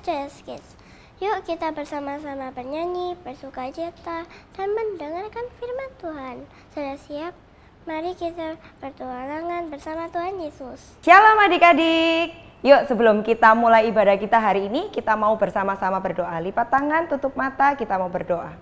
CS Kids. Yuk kita bersama-sama bernyanyi, bersukacita, dan mendengarkan firman Tuhan. Sudah siap? Mari kita bertualangan bersama Tuhan Yesus. Shalom adik-adik. Yuk sebelum kita mulai ibadah kita hari ini, kita mau bersama-sama berdoa. Lipat tangan, tutup mata, kita mau berdoa.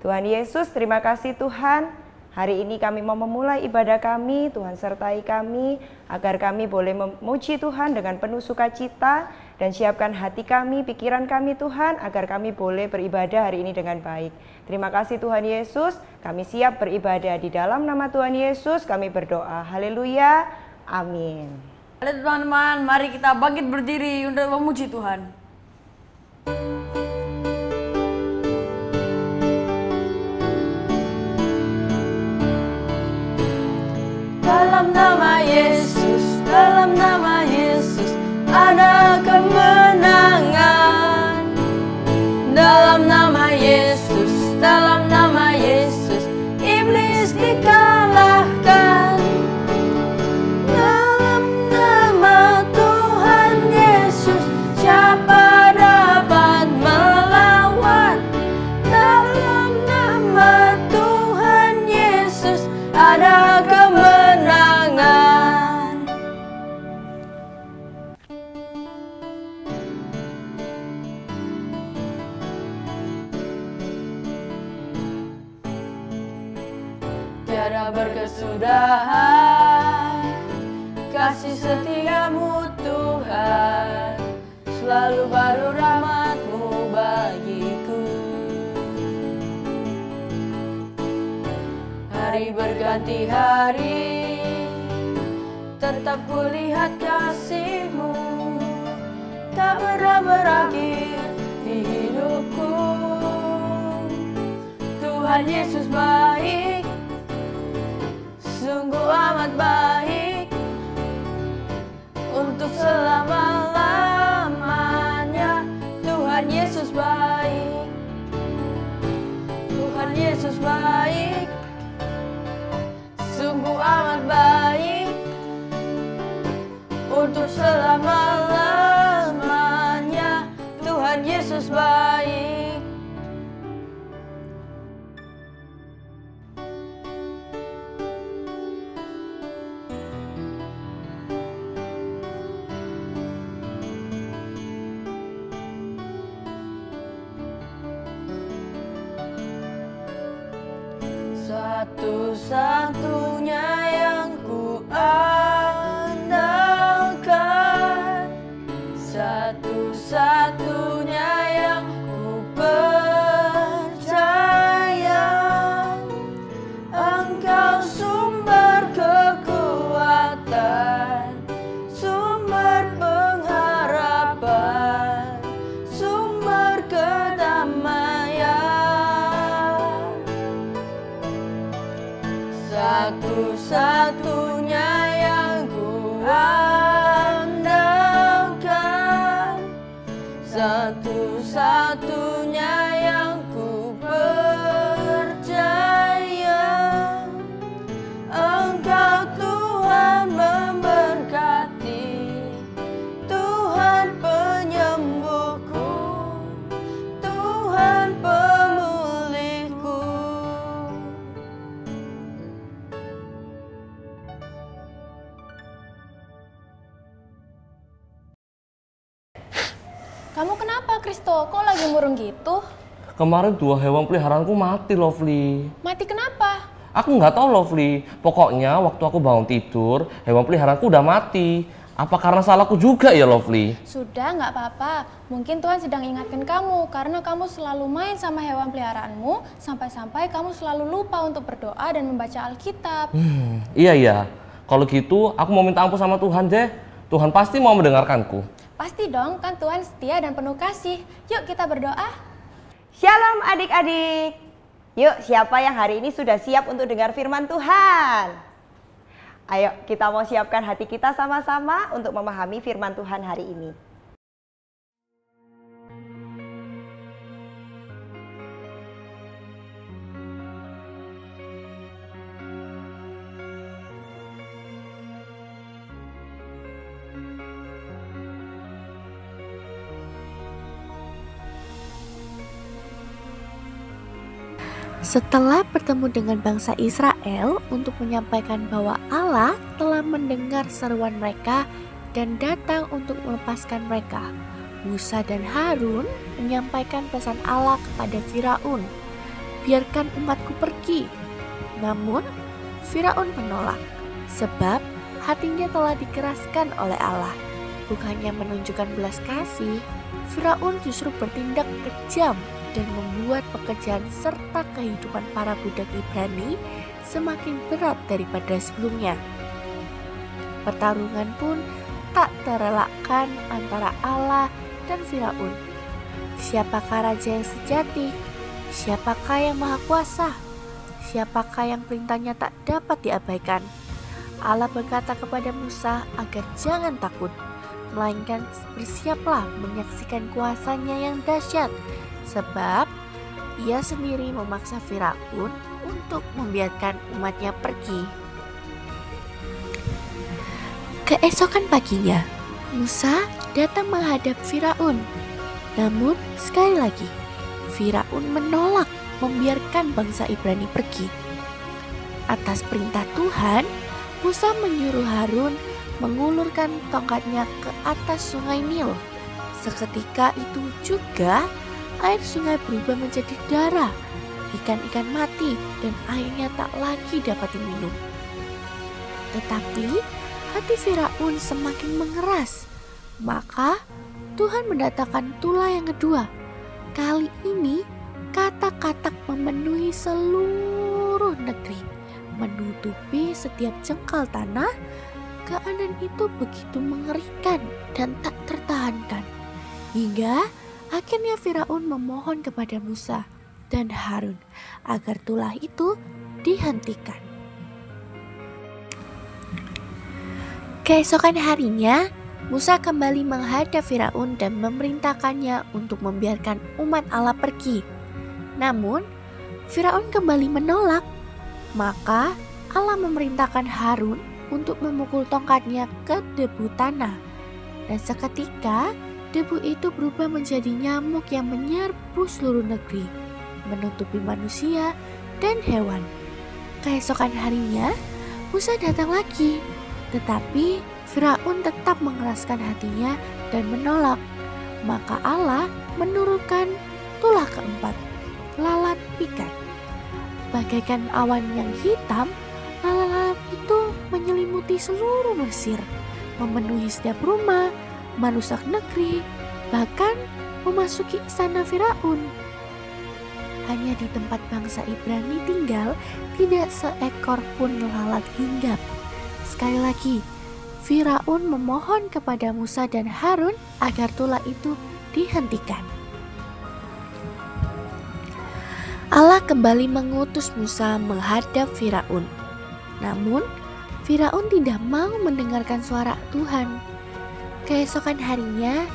Tuhan Yesus, terima kasih Tuhan. Hari ini kami mau memulai ibadah kami, Tuhan sertai kami, agar kami boleh memuji Tuhan dengan penuh sukacita, dan siapkan hati kami, pikiran kami Tuhan, agar kami boleh beribadah hari ini dengan baik. Terima kasih Tuhan Yesus, kami siap beribadah di dalam nama Tuhan Yesus, kami berdoa. Haleluya, amin. Halo teman-teman, mari kita bangkit berdiri untuk memuji Tuhan. Dalam nama Yesus, dalam nama Yesus, ada kemenangan. Dalam nama Yesus, dalam nama Yesus, iblis dikalahkan. Dalam nama Tuhan Yesus, siapa dapat melawan? Dalam nama Tuhan Yesus, ada kemenangan. Tiada berkesudahan kasih setiamu Tuhan, selalu baru rahmat-Mu bagiku. Hari berganti hari, tetap kulihat kasih-Mu, tak pernah berakhir di hidupku. Tuhan Yesus baik, sungguh amat baik, untuk selama-lamanya. Tuhan Yesus baik, Tuhan Yesus baik, sungguh amat baik, untuk selama-lamanya. Tuhan Yesus baik. Satu-satunya yang ku andalkan, satu-satunya yang ku percaya, Engkau sumber kekuatan, sumber pengharapan, sumber kedamaian. Satu-satunya yang ku andalkan, satu-satunya yang ku percaya, Engkau Tuhan memberkati, Tuhan penyembuhku, Tuhan pemulihku. Kamu kenapa, Kristo? Kok lagi murung gitu? Kemarin 2 hewan peliharaanku mati, Lovely. Mati kenapa? Aku nggak tahu, Lovely. Pokoknya waktu aku bangun tidur, hewan peliharaanku udah mati. Apa karena salahku juga ya, Lovely? Sudah, nggak apa-apa. Mungkin Tuhan sedang ingatkan kamu, karena kamu selalu main sama hewan peliharaanmu, sampai-sampai kamu selalu lupa untuk berdoa dan membaca Alkitab. Iya. Kalau gitu, aku mau minta ampun sama Tuhan deh. Tuhan pasti mau mendengarkanku. Pasti dong, kan Tuhan setia dan penuh kasih. Yuk kita berdoa. Shalom adik-adik. Yuk, siapa yang hari ini sudah siap untuk dengar firman Tuhan? Ayo, kita mau siapkan hati kita sama-sama untuk memahami firman Tuhan hari ini. Setelah bertemu dengan bangsa Israel untuk menyampaikan bahwa Allah telah mendengar seruan mereka dan datang untuk melepaskan mereka, Musa dan Harun menyampaikan pesan Allah kepada Firaun, "Biarkan umatku pergi." Namun Firaun menolak, sebab hatinya telah dikeraskan oleh Allah. Bukannya menunjukkan belas kasih, Firaun justru bertindak kejam dan membuat pekerjaan serta kehidupan para budak Ibrani semakin berat daripada sebelumnya. Pertarungan pun tak terelakkan antara Allah dan Firaun. Siapakah raja yang sejati? Siapakah yang maha kuasa? Siapakah yang perintahnya tak dapat diabaikan? Allah berkata kepada Musa agar jangan takut, melainkan bersiaplah menyaksikan kuasanya yang dahsyat, sebab ia sendiri memaksa Firaun untuk membiarkan umatnya pergi. Keesokan paginya, Musa datang menghadap Firaun. Namun sekali lagi, Firaun menolak membiarkan bangsa Ibrani pergi. Atas perintah Tuhan, Musa menyuruh Harun mengulurkan tongkatnya ke atas sungai Nil. Seketika itu juga air sungai berubah menjadi darah, ikan-ikan mati, dan airnya tak lagi dapat diminum. Tetapi hati Firaun semakin mengeras. Maka Tuhan mendatangkan tulah yang kedua. Kali ini katak-katak memenuhi seluruh negeri, menutupi setiap jengkal tanah. Keadaan itu begitu mengerikan dan tak tertahankan, hingga akhirnya Firaun memohon kepada Musa dan Harun agar tulah itu dihentikan. Keesokan harinya, Musa kembali menghadap Firaun dan memerintahkannya untuk membiarkan umat Allah pergi. Namun, Firaun kembali menolak. Maka Allah memerintahkan Harun untuk memukul tongkatnya ke debu tanah, dan seketika debu itu berubah menjadi nyamuk yang menyerbu seluruh negeri, menutupi manusia dan hewan. Keesokan harinya, Musa datang lagi, tetapi Firaun tetap mengeraskan hatinya dan menolak. Maka Allah menurunkan tulah keempat, lalat pikat. Bagaikan awan yang hitam, lalat itu menyelimuti seluruh Mesir, memenuhi setiap rumah, merusak negeri, bahkan memasuki istana Firaun. Hanya di tempat bangsa Ibrani tinggal, tidak seekor pun lalat hinggap. Sekali lagi, Firaun memohon kepada Musa dan Harun agar tulah itu dihentikan. Allah kembali mengutus Musa menghadap Firaun. Namun, Firaun tidak mau mendengarkan suara Tuhan. Keesokan harinya,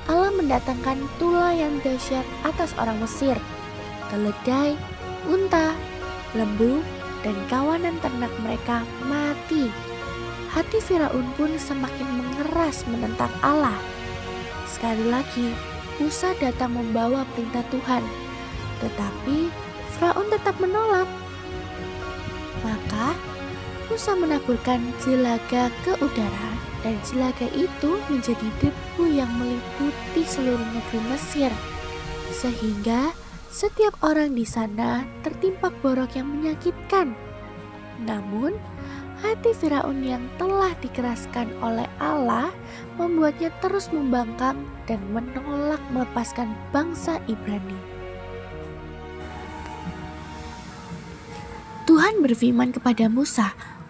Allah mendatangkan tulah yang dahsyat atas orang Mesir, keledai, unta, lembu, dan kawanan ternak mereka mati. Hati Firaun pun semakin mengeras menentang Allah. Sekali lagi, Musa datang membawa perintah Tuhan, tetapi Firaun tetap menolak. Maka Musa menaburkan jelaga ke udara, dan jelaga itu menjadi debu yang meliputi seluruh negeri Mesir, sehingga setiap orang di sana tertimpa borok yang menyakitkan. Namun, hati Firaun yang telah dikeraskan oleh Allah membuatnya terus membangkang dan menolak melepaskan bangsa Ibrani. Tuhan berfirman kepada Musa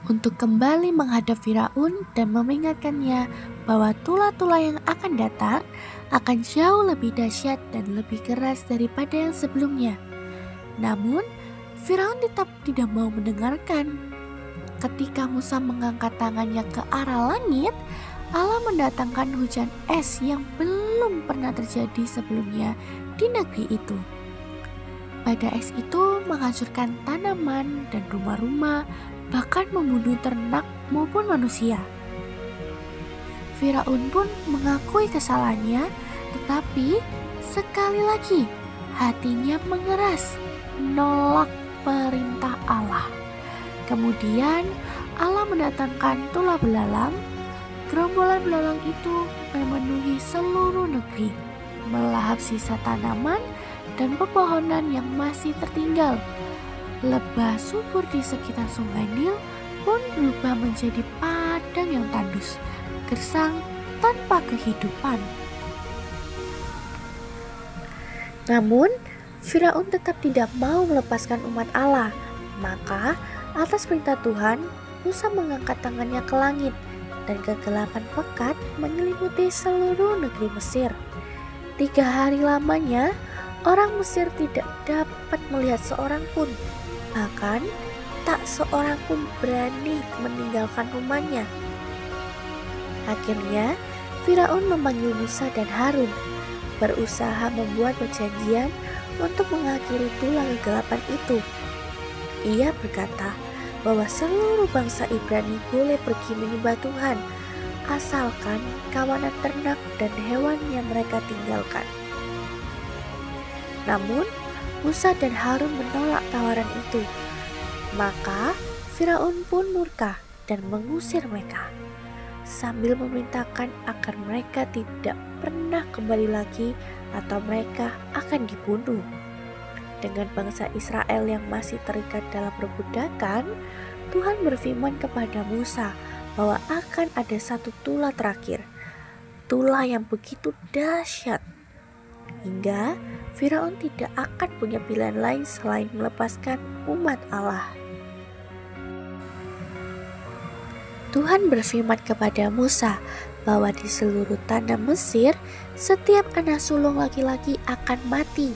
untuk kembali menghadap Firaun dan memperingatkannya bahwa tulah-tulah yang akan datang akan jauh lebih dahsyat dan lebih keras daripada yang sebelumnya. Namun, Firaun tetap tidak mau mendengarkan. Ketika Musa mengangkat tangannya ke arah langit, Allah mendatangkan hujan es yang belum pernah terjadi sebelumnya di negeri itu. Badai es itu menghancurkan tanaman dan rumah-rumah, bahkan membunuh ternak maupun manusia. Firaun pun mengakui kesalahannya, tetapi sekali lagi hatinya mengeras, menolak perintah Allah. Kemudian Allah mendatangkan tulah belalang. Gerombolan belalang itu memenuhi seluruh negeri, melahap sisa tanaman dan pepohonan yang masih tertinggal. Lebah subur di sekitar sungai Nil pun berubah menjadi padang yang tandus, gersang tanpa kehidupan. Namun, Firaun tetap tidak mau melepaskan umat Allah. Maka, atas perintah Tuhan, Musa mengangkat tangannya ke langit dan kegelapan pekat menyelimuti seluruh negeri Mesir. 3 hari lamanya, orang Mesir tidak dapat melihat seorang pun. Bahkan, tak seorang pun berani meninggalkan rumahnya. Akhirnya, Firaun memanggil Musa dan Harun, berusaha membuat perjanjian untuk mengakhiri tulah kegelapan itu. Ia berkata bahwa seluruh bangsa Ibrani boleh pergi menyembah Tuhan, asalkan kawanan ternak dan hewan yang mereka tinggalkan. Namun, Musa dan Harun menolak tawaran itu. Maka Firaun pun murka dan mengusir mereka, sambil memerintahkan agar mereka tidak pernah kembali lagi atau mereka akan dibunuh. Dengan bangsa Israel yang masih terikat dalam perbudakan, Tuhan berfirman kepada Musa bahwa akan ada satu tulah terakhir, tulah yang begitu dahsyat, hingga Firaun tidak akan punya pilihan lain selain melepaskan umat Allah. Tuhan berfirman kepada Musa bahwa di seluruh tanah Mesir, setiap anak sulung laki-laki akan mati.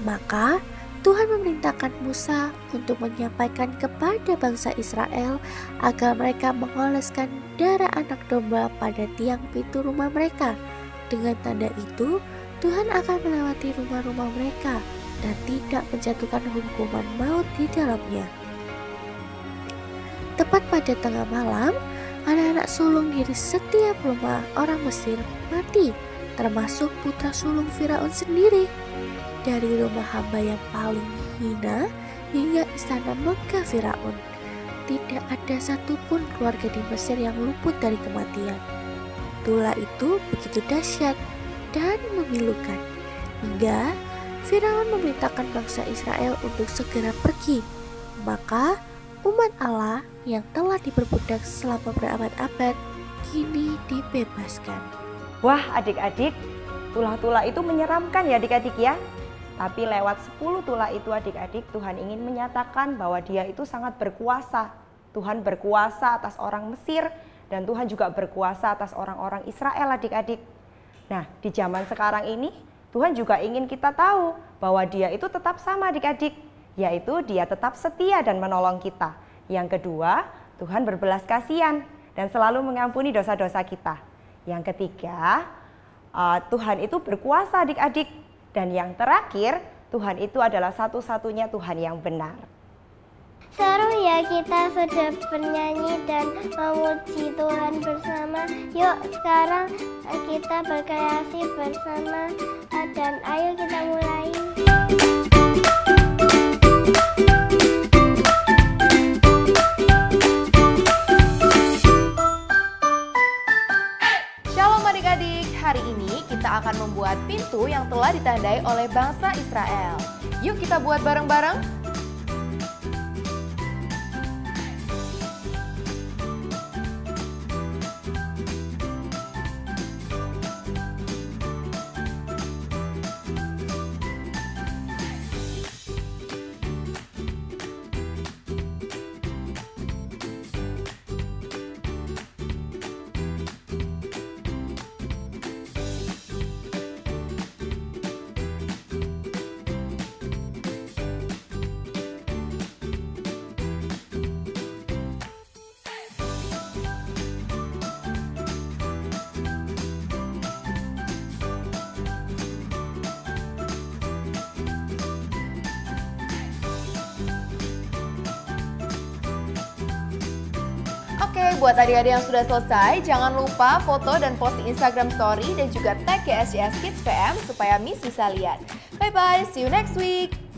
Maka Tuhan memerintahkan Musa untuk menyampaikan kepada bangsa Israel agar mereka mengoleskan darah anak domba pada tiang pintu rumah mereka. Dengan tanda itu, Tuhan akan melewati rumah-rumah mereka dan tidak menjatuhkan hukuman maut di dalamnya. Tepat pada tengah malam, anak-anak sulung dari setiap rumah orang Mesir mati, termasuk putra sulung Firaun sendiri. Dari rumah hamba yang paling hina hingga istana megah Firaun, tidak ada satupun keluarga di Mesir yang luput dari kematian. Tulah itu begitu dahsyat dan memilukan, hingga Firaun memerintahkan bangsa Israel untuk segera pergi. Maka umat Allah yang telah diperbudak selama berabad-abad kini dibebaskan. Wah adik-adik, tulah-tulah itu menyeramkan ya adik-adik ya. Tapi lewat 10 tulah itu adik-adik, Tuhan ingin menyatakan bahwa Dia itu sangat berkuasa. Tuhan berkuasa atas orang Mesir dan Tuhan juga berkuasa atas orang-orang Israel adik-adik. Nah, di zaman sekarang ini Tuhan juga ingin kita tahu bahwa Dia itu tetap sama adik-adik, yaitu Dia tetap setia dan menolong kita. Yang kedua, Tuhan berbelas kasihan dan selalu mengampuni dosa-dosa kita. Yang ketiga, Tuhan itu berkuasa adik-adik. Dan yang terakhir, Tuhan itu adalah satu-satunya Tuhan yang benar. Seru ya, kita sudah bernyanyi dan memuji Tuhan bersama. Yuk sekarang kita berkreasi bersama dan ayo kita mulai. Shalom adik-adik, hari ini kita akan membuat pintu yang telah ditandai oleh bangsa Israel. Yuk kita buat bareng-bareng. Oke, buat adik-adik yang sudah selesai, jangan lupa foto dan posting Instagram Story dan juga tag GSJS Kids PM supaya Miss bisa lihat. Bye-bye, see you next week!